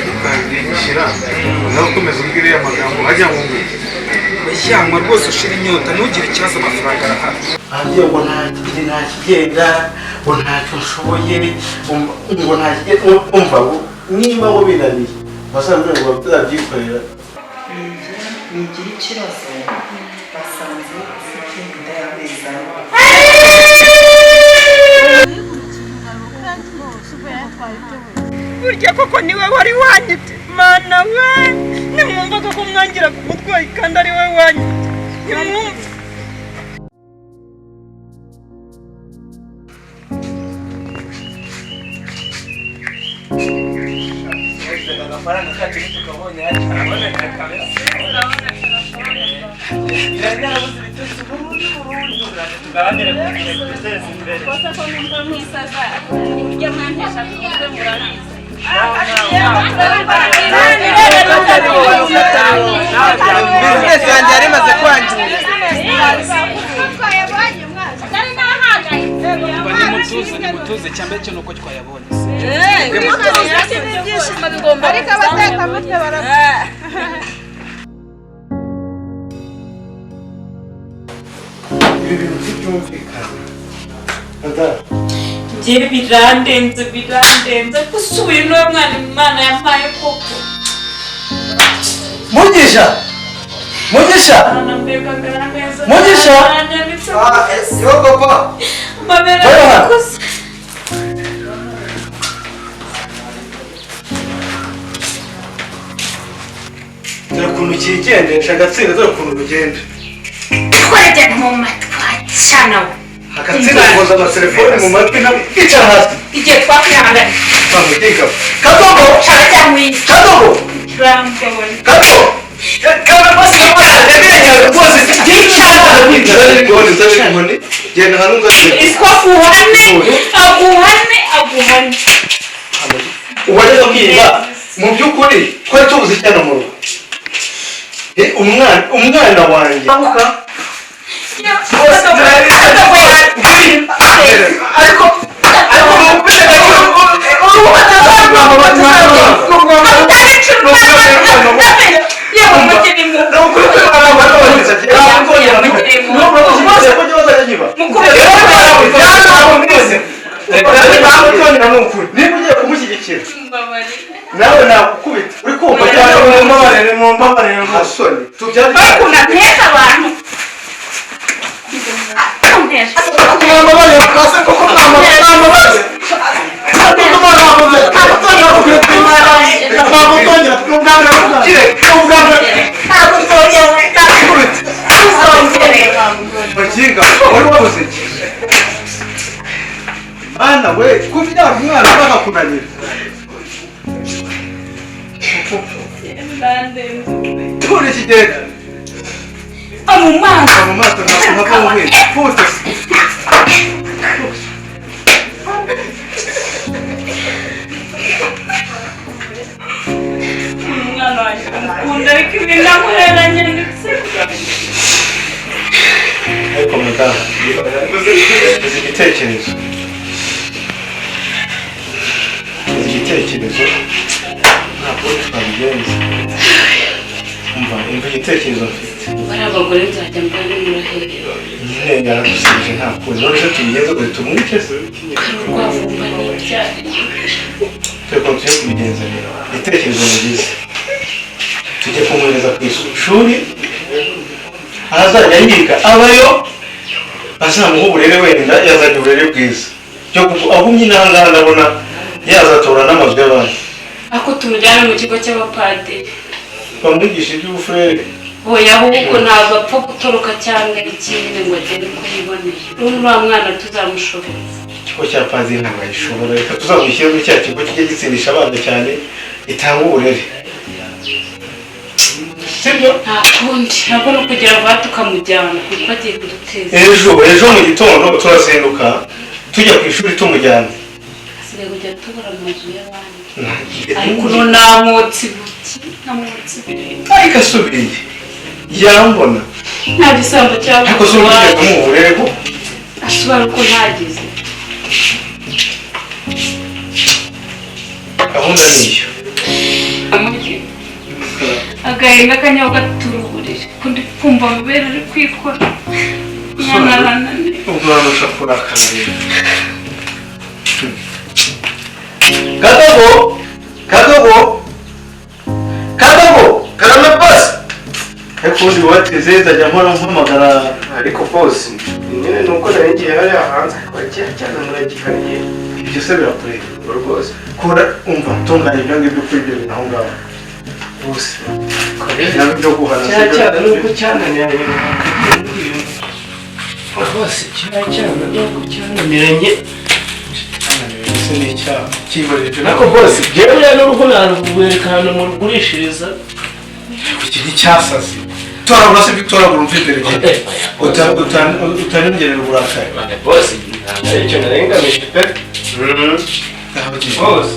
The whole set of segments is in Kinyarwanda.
gishira nawe ukomeza ubwire amagambo ajya mu ngwe yamwe rwose ushira inyota ntugire ikibazo amafaranga arahari agiye ngo nta kigenda ngo ntacyo nshoboye ngo nta umva niba ngo binaniye basanzwe ngo batazabyikorera nigira ikibazo basanze ufite inda y'amezi burya koko niwe wari wanyite mana we nimwumvaga ko mwangira ku mutwayi kandi ari we wanyite nimwumva amafaranga kacu tukabonye araboneka kabisa yarabuze bitatu burundu tugabanire kugira guteza imbere kosa ko numva mwisaza urya mwantesha kuko murabizi business yanjye yari imaze kwangira nimutuze cyangwa cyo nuko twayabonye ariko abatekamutwe ibi bintu byumvikana njye birandenze gusubiye n'uwo mwana imana yampaye koko Mugisha yo papa amabere yakoze dore ukuntu kigendesha agatsinda dore ukuntu rugenda twajya mu matwi cyanawe agatsinda koza amatelefone mu matwi icara hasi igihe twakwihangana twamutinga kadogo cyaracyamwise kadogo turambabona kadogo kana basi yabirenga rwose inkoni genda hano uzagenda iswafuhane aguhane ubajya kwiba mu by'ukuri twari tubuze cyane mu rugo umwana wanjye niba ugiye kumushyigikira nawe nakukubita uri kumva mumbabarire rwose bakunda nteza abantu Ana we kubyara umwana bakakunanira turi kigenda amumanga amato ntabwo nk'uwe pute umwana wanjye ukunda ariko ibintu amuheranye ndetse ariko muganga igitekerezo ntabwo twabigenza umva imva igitekerezo mfite bari abagore nzajya mbona muraherera nyine yaragusubije nta kuntu none se tubigenza ngo tumwice se rwavumba n'ibyari turi tugiye kubigenza rero igitekerezo ni byiza tujye kumwohereza ku ishuri ahazajya yiga abayo azamuha uburere wenda yazanye uburere bwiza ahumye n'ahangaha ndabona yazatora n'amazu y'abandi ako tumujyana mu kigo cy'abapadiri bamwigisha iby'ubufurere oya ahubwo ntabwo apfa gutoroka cyangwa ikindi ngo agere uko yiboneye uriya mwana tuzamushoboza ikigo cya padiri ntabwo ayishobora reka tuzamushyire muri cya kigo kijya gitsindisha abana cyane gitanga uburere sibyo nta kundi ntabwo no kugira vuba tukamujyana kuko agiye kuduteza ejo mu gitondo turazinduka tujya ku ishuri tumujyana asigaye kujya tubura amazu y'abandi ariko uno nta mwotsi bireba ariko asubiriye yambona nta gisambo cyangwa ariko se ugiye kumuha uburere ko ashobora ko ntagize gahunda niyo agahinda kanyaho gaturuburije ko ndi kumva amabere ari kwikora yanarananiwe umwana ushapura akarere Kadogo karame pasi ariko undi wateze ndajya mpora mpamagara ariko bose nyine nuko naringiye hariya hanze bagiye cyane muragihariye ibyo se birakureba rwose kora umva tunganya ibyo ngibyo kuri ibyo bintu aho ngaho bose ntabwo byo guhana cyane nuko cyane rwose cyane nuko cyananiranye se ni icyaha kibarije ariko bose byeruye n'urugo narwerekana mu rugurishiriza iki ni cyasaze toragura se bitoragura umfite rege utanongerera uburakari bose ntabwo ari cyo narengamije pe bose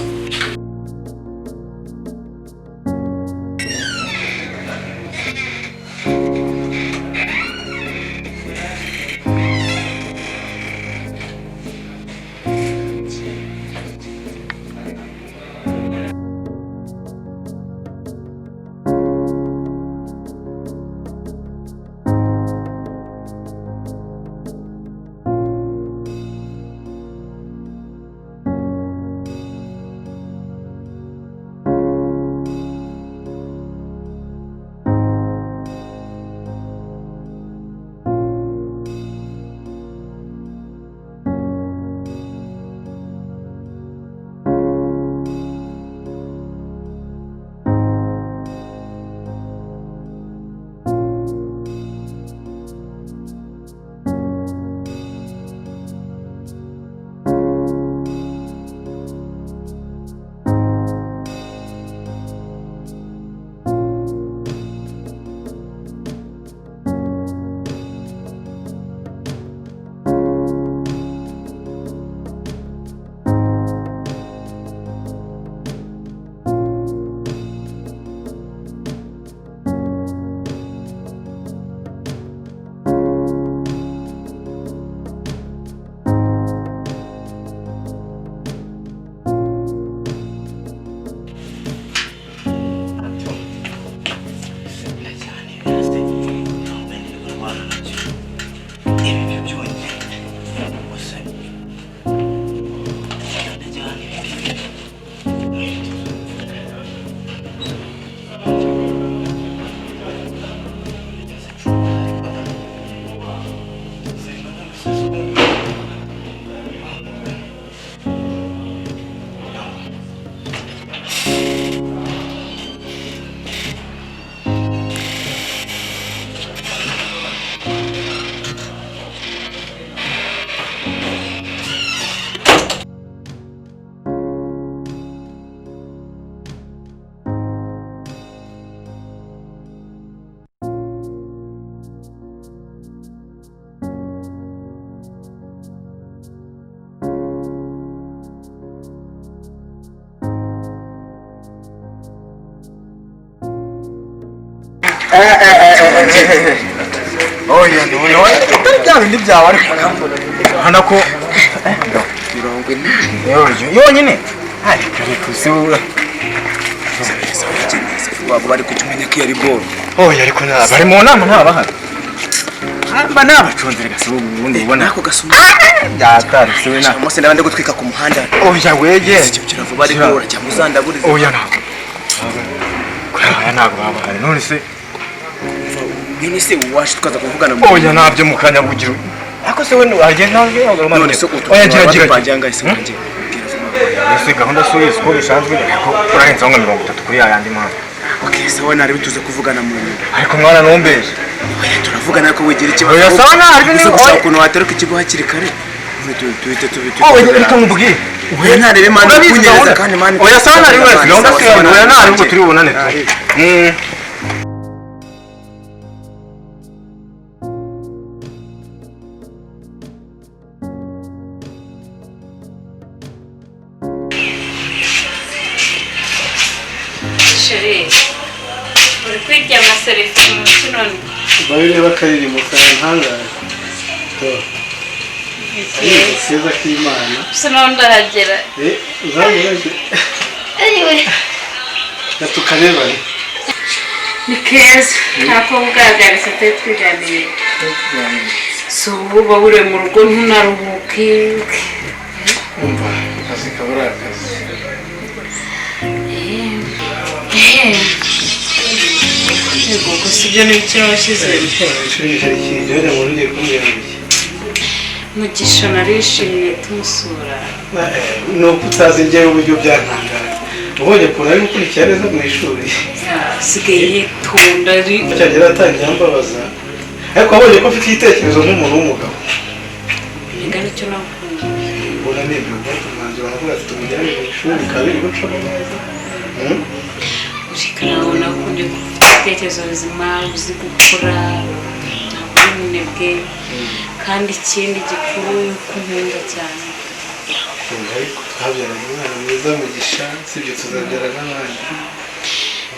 oya none bya bindi byawe ariko hana ko yonyine ariko usura waba bari kutumenya ko yari boro oya ariko bari mu nama ntabahari amba nabacunzire gasubu ubundi ubona ako gasuma byatari we na mose ndabande gutwika ku muhanda oya wege kiravuba ari boro cyangwa uzandaburiza oya ntabwo ntabwo babahari none se nini se waje tukaza kuvugana oya nabyo mukanyabugiro ako se we agenda none se oya gira bajyanga ise wanje ese gahunda suyize ko bisanzwe ko urahenza ngo 30 kuri yandi mpamvu okay se we nari bituze kuvugana mu ariko mwana nombeje oya turavugana ko wigira ikibazo oya sawa nari ni oya kuno wateruka ikigo hakiri kare tuhite oya reka mubwire oya ntarebe mani kunyereza kandi mani oya sawa nari wese gahunda se oya nari ngo turi bubonane uri kwirya amaserefi mu kinoni babireba kariri mu kantangaje to seza k'Imana sinonda hagera uzabirege ayiwe tukarebana ni keza ntako bwagarisa twe twiganira so uba uri mu rugo ntunaruhuke umva akazi kabura akazi yego gusa ibyo ni bike washyize ishuri cyari kijyanye mu rugiye kumbwira Mugisha narishimye tumusura ni uko utazi njyewe uburyo byantangaje ubonye ukuntu ari gukurikira neza mu ishuri asigaye yitonda cyagera atangiye ambabaza ariko wabonye ko afite igitekerezo nk'umuntu w'umugabo niga nicyo nakunda ubona nibyo ubwate umwanzuro aravuga ati tumujyane mu ishuri kabiri gucamo neza urika nabona ko ndi gufite ibitekerezo bizima uzi gukora ntabwo uri umunebwe kandi ikindi gikuru yuko nkunda cyane ariko twabyaranye umwana mwiza Mugisha sibyo tuzabyara n'abandi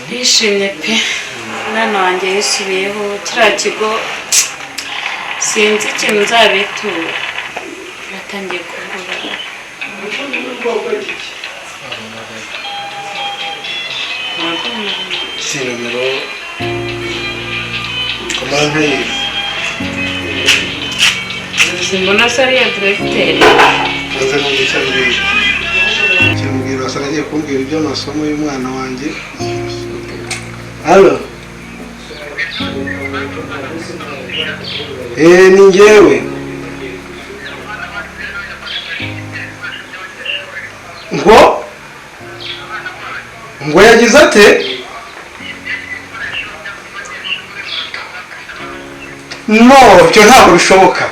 ndishimye pe umwana wanjye yisubiyeho kiriya kigo sinzi ikintu nzabitura natangiye kubura si nomero komara ntayizi simbona se ariya diregiteri maze numva icyo ambwira kimbwira asa nagiye kumbwira iby'amasomo y'umwana wanjye halo ni njyewe ngo yagize ate no byo ntabwo bishoboka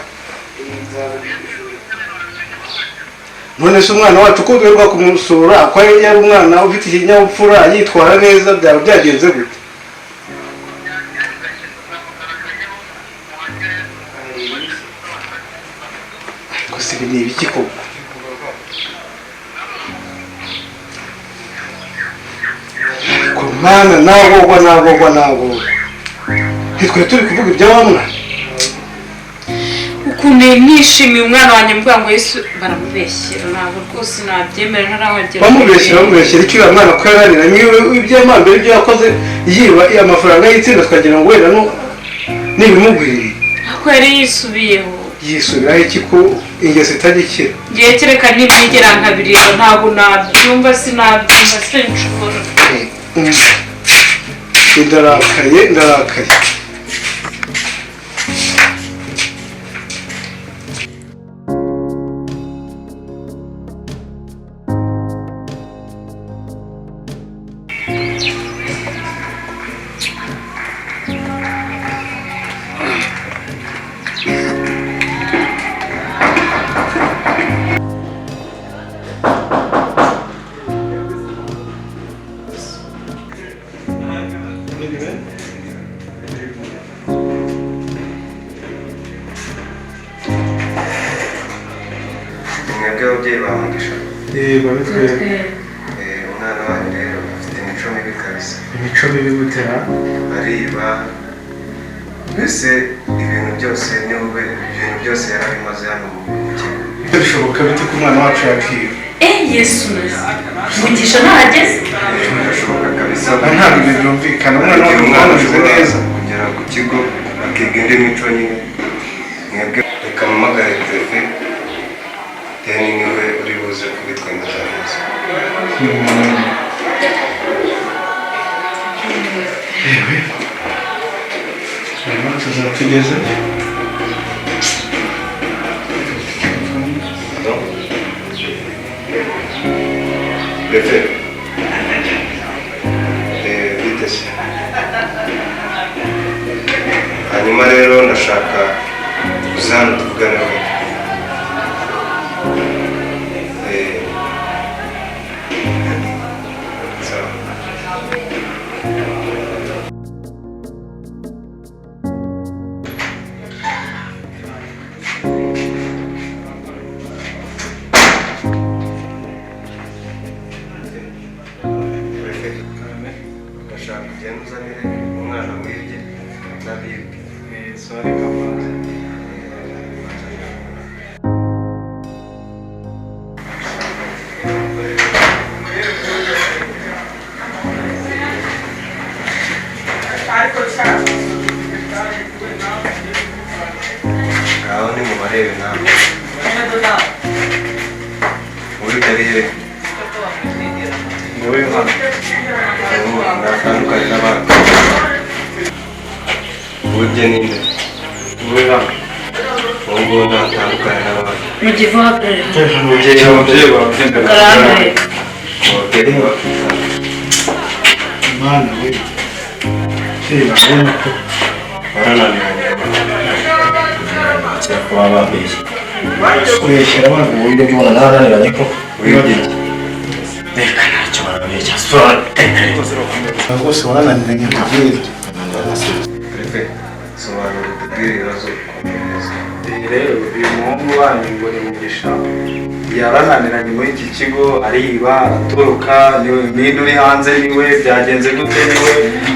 none se umwana wacu ko duheruka kumusura ko yari umwana ufite ikinyabupfura yitwara neza byaba byagenze gute gusa ibi ni ibiki koko ariko mwana nagogwa ntitwe turi kuvuga ibya wa mwana ukuntu nishimiye umwana wanjye mvuga ngo Yesu baramubeshyera ntabwo rwose nabyemera ntarahagera bamubeshyera icyo uriya mwana ko yararira niwe iby'amambere ibyo yakoze yiba amafaranga y'itsinda twagira ngo wenda n'ibimugwiriye ako yari yisubiyeho yisubiraho iki ko ingeso itajya ikira ngiye kereka ntibyigera nkabireba ntabwo nabyumva sinabyumva sinshobora ndarakaye mwebwe ababyeyi ba Mugisha yego bitwe umwana wanyu rero afite imico mibi kabisa imico mibi gutera ariba mbese ibintu byose yari abimaze hano mu kigo ibyo bishoboka bite ko umwana wacu yakwiba Yesu Mugisha ntahageze birashoboka kabisa ntabwo ibyo byumvikana umwana wacu ameze neza kugera ku kigo akiga indi mico nyine mwebwe reka mpamagare perefe deni niwe uri buze kubitwemeza neza yewe hanyuma tuzatugeze perefe bitese hanyuma rero ndashaka uza hano tuvugane we ndashaka kugenda uzanire umwana wibye n'abibwe sorry kamaze ntarebe nawe uri kariye wowe hano natandukanye n'abandi burya ninde wowe hano ubu ngubu ntatandukanye n'abandi mugivu hagarara ababyeyi bawe garagare ababyeyi bafite Mana we urabona ko barananiranye cyangwa kuba babeshye kubeshyira abana uburyo bw'ubona narananiranye ko wibye reka ntacyo barabeshya sora rwose warananiranye kubwira perefe sobanura utubwire ibibazo ukomeza rero uyu muhungu wanyu ngo ni Mugisha yarananiranye muri iki kigo ariba aratoroka ninde uri hanze niwe byagenze gute niwe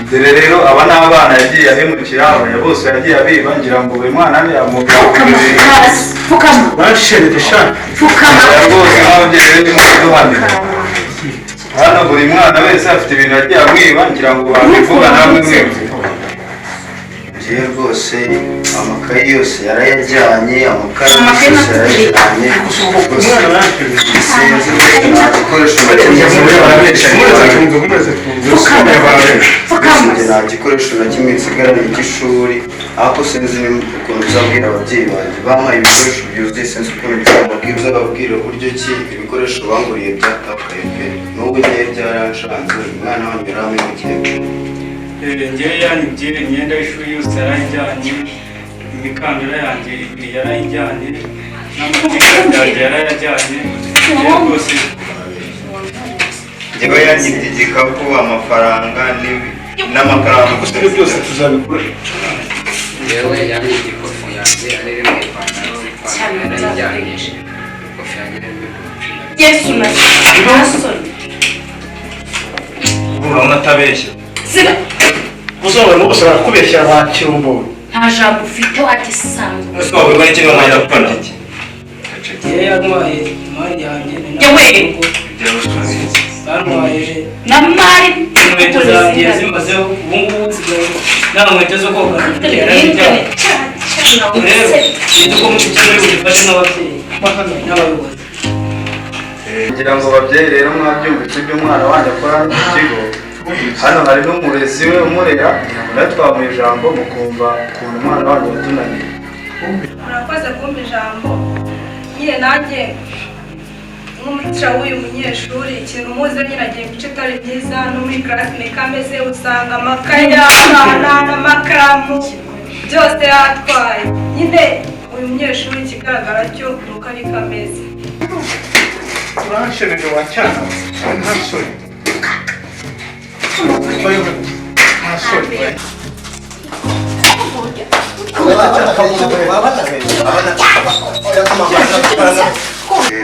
dore rero aba ni abana yagiye ahemukira abanya bose yagiye abiba ngira ngo buri mwana ni fukama bashereke sha fukama rwose nk'ababyeyi be ndimo kuduhanira hano buri mwana wese afite ibintu yagiye amwiba ngira ngo babivuga namwe mwebwe Njyewe rwose amakayi yose yarayajyanye amakaramu yose yarayajyanye rwose sinzi nta gikoresho na kimwe nta gikoresho na kimwe nsigaranye cy'ishuri ariko sinzi ukuntu uzabwira ababyeyi banjye bampaye ibikoresho byuzuye sinzi ukuntu uzababwira uzababwira uburyo ki ibikoresho banguriye byatakaye pe n'ubu ngiye byaranshanze umwana wanjye yarampemukira ngewe yanjye imyenda y'ishuri yose yarayijyanye imikandara yanjye ibiri yarayijyanye n'amategeko yanjye yarayajyanye rwose njyewe yanyibye igikapu amafaranga n'amakaramu gusa byose tuzabikora yewe yanjye ikofi yanjye ari rimwe ipantaro yarayijyanye ikofi yanjye rimwe yesu na nasoni urabona atabeshya siba uzabona bose barakubeshyira ba kirumbo nta jambo ufite wagisanga ese waba urwaye ikintu wamenya gukora iki yewe yantwaye imari yanjye yewe bantwaye na mari inkweto zanjye zimazeho ubu ngubu nsigaye nta nkweto zo koga yarayijyanye rero sinzi ko mucyo muri budufashe nk'ababyeyi n'abayobozi ngira ngo babyeyi rero mwabyumvise ibyo umwana wanjye akora mu kigo hano hari n'umurezi we umurera nawe twamuha ijambo mukumva ukuntu umwana wanjye yatunaniye murakoze kumva ijambo nyine nanjye nk'umutica w'uyu munyeshuri ikintu muzi nyine agiye mu bice atari byiza no muri karasi meka ameze usanga amakaye y'abana n'amakaramu byose yatwaye nyine uyu munyeshuri ikigaragara cyo ni uko ari kameze uranshereje wa cyana nta soni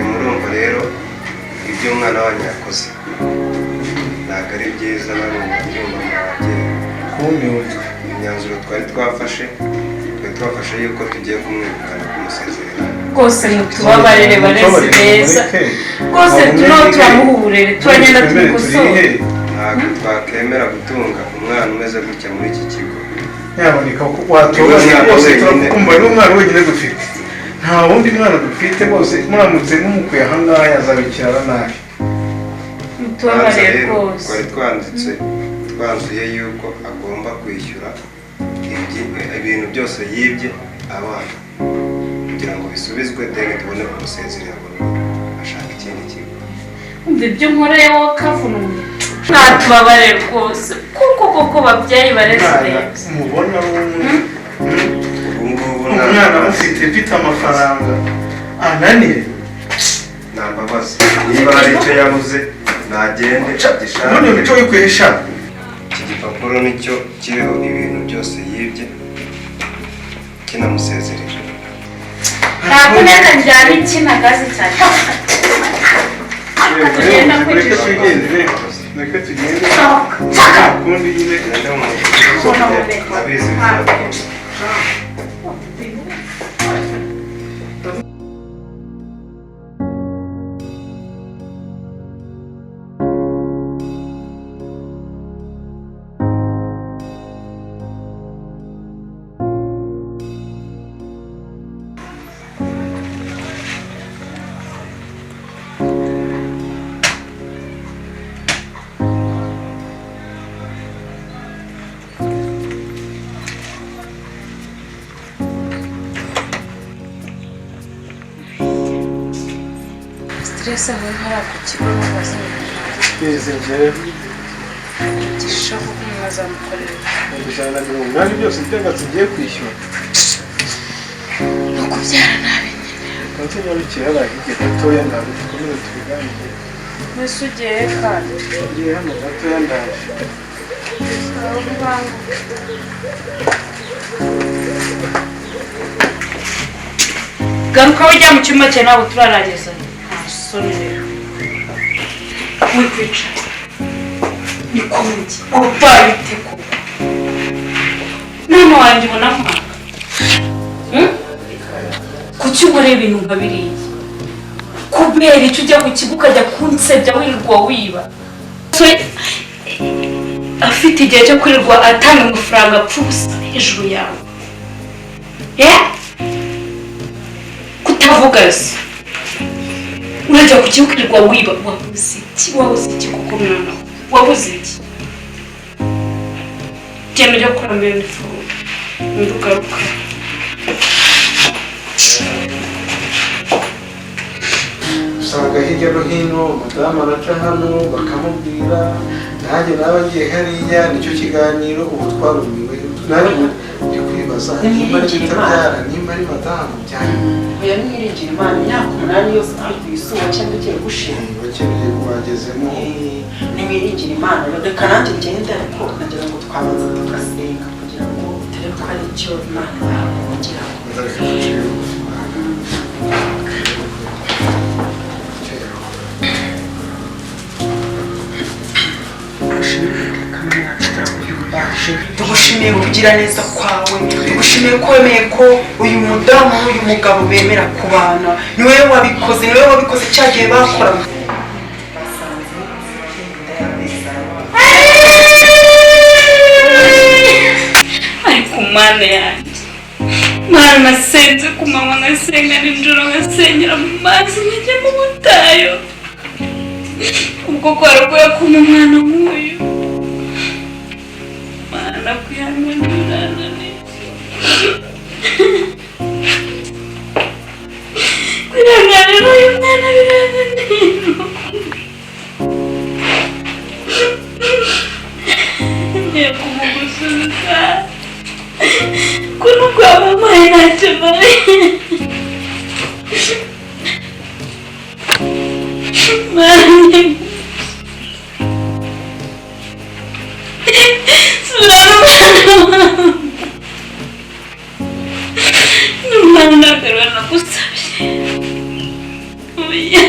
murumva rero ibyo umwana wanyu yakoze ntabwo ari byiza namwe mubyumva mwagiye imyanzuro twari twafashe yuko tugiye kumwirukana kumusezerera rwose mutubabarire barezi beza rwose tunaho turamuha uburere turagenda tubikosora ntabwo twakemera gutunga umwana umeze gutya muri iki kigo nyaboneka watoba rwose turakumva n'umwana wenyine dufite nta wundi mwana dufite rwose muramutse mumukuye aha ngaha yazabikirara nabi mutubabarire rwose twari twanzuye yuko agomba kwishyura ibintu byose yibye abana kugira ngo bisubizwe deni tubone kumusezerera ashaka ikindi kigo umva ibyo nkoreye wowe kavunuye ntatubabarire rwose kuko koko babyeyi barezi beza mubona ubu ngubu umwana mfite amafaranga ananiye nta mbabazi niba hari icyo yabuze nagende agishaka none mico wikwihesha iki gipapuro nicyo kiriho ibintu byose yibye kinamusezerera ntabwo neka njyana ikina gazi cyane reka tugende kundi nyine abizi bizaba Stress aho hari ku kigo n'abazi. Twese njyewe Gishaka ko mwazamukorera. ijana na mirongo inani byose byanga tugiye kwishyura. No kubyara nabi nyine. Kanse nyarukira bagiye gatoya ndaje tukomeze tubiganire. Mbese ugiye kandi? Ngiye hano gatoya ndaje. Aho bibangu. Garuka ujya mu cyumba cye ntabwo turarageza. Soni rero. Wikwica. Nikungi. Ubaye iteko. Mama wanjye ubona mwaka. Kuki ubore ibintu nka biriya? Kubera icyo ujya ku kigo ukajya kunsebya wirirwa wiba. Afite igihe cyo kwirirwa atanga amafaranga apfusa hejuru yawe. Kutavuga se. Urajya ku kigo ukirirwa wiba. Wabuze iki kuko mwana? Wabuze iki? Genda ujya gukora mbere n'ifuhu. Ndugaruka. Usanga hirya no hino madamu araca hano bakamubwira nanjye nawe agiye hariya nicyo kiganiro ubu twarumiwe nanjye ndi kwibaza nimba ari bitabyara nimba ari madamu byane oya nimwiringira Imana imyaka 8 yose ari ku isuba cyangwa ugiye gushira bakeneye kuhagezemo nimwiringira Imana reka nanjye ngende ariko nagira ngo twabanza tugasenga kugira ngo turebe ko ari icyo Imana yakugira tugushimiye kugira neza kwawe tugushimiye ko wemeye ko uyu mudamu n'uyu mugabo bemera kubana ni wowe wabikoze cya gihe bakora ariko mana yanjye mana nasenze ku manywa ngasenga nijoro ngasengera mu mazi nkajya mu butayu ubwo kwari ukuye kumpa umwana nk'uyu mana kwihanganirana kwihanganira uyu mwana birananira ngiye kumugusubiza kuno kwa mama ntacyo mari mani Numana nakarwa nakusabye Oya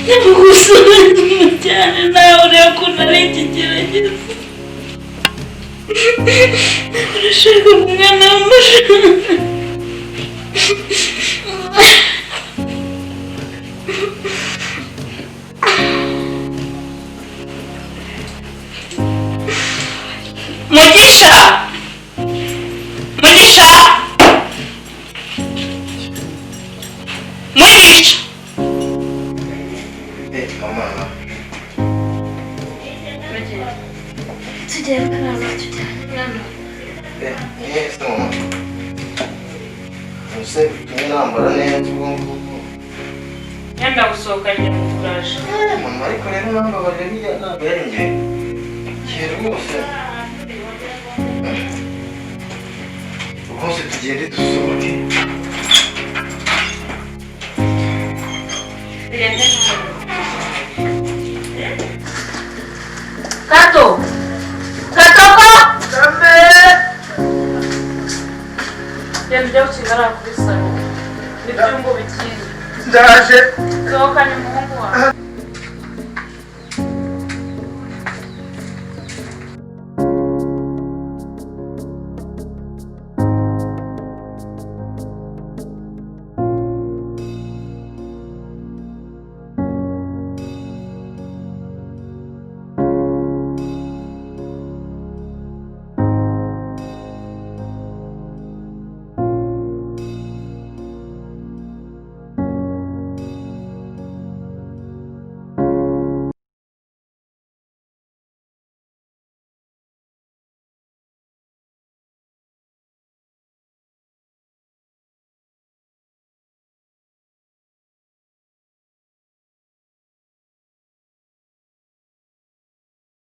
Namugusubiza cyane nawe ureba ko nari ikigeragezo urashaka umwana w'amashuri Mugisha mama tugenda mama tujyana se mama use nambara neza ubwo ngubwo yenda gusohokanye mu turaje mama ariko rero nambabarira biriya ntabwo yari njye igihe rwose rwose tugende dusohoke Kato Katoko Yenda ukingara kuri salo nibyo ngo bikindi ndaje sohokanye umuhungu wawe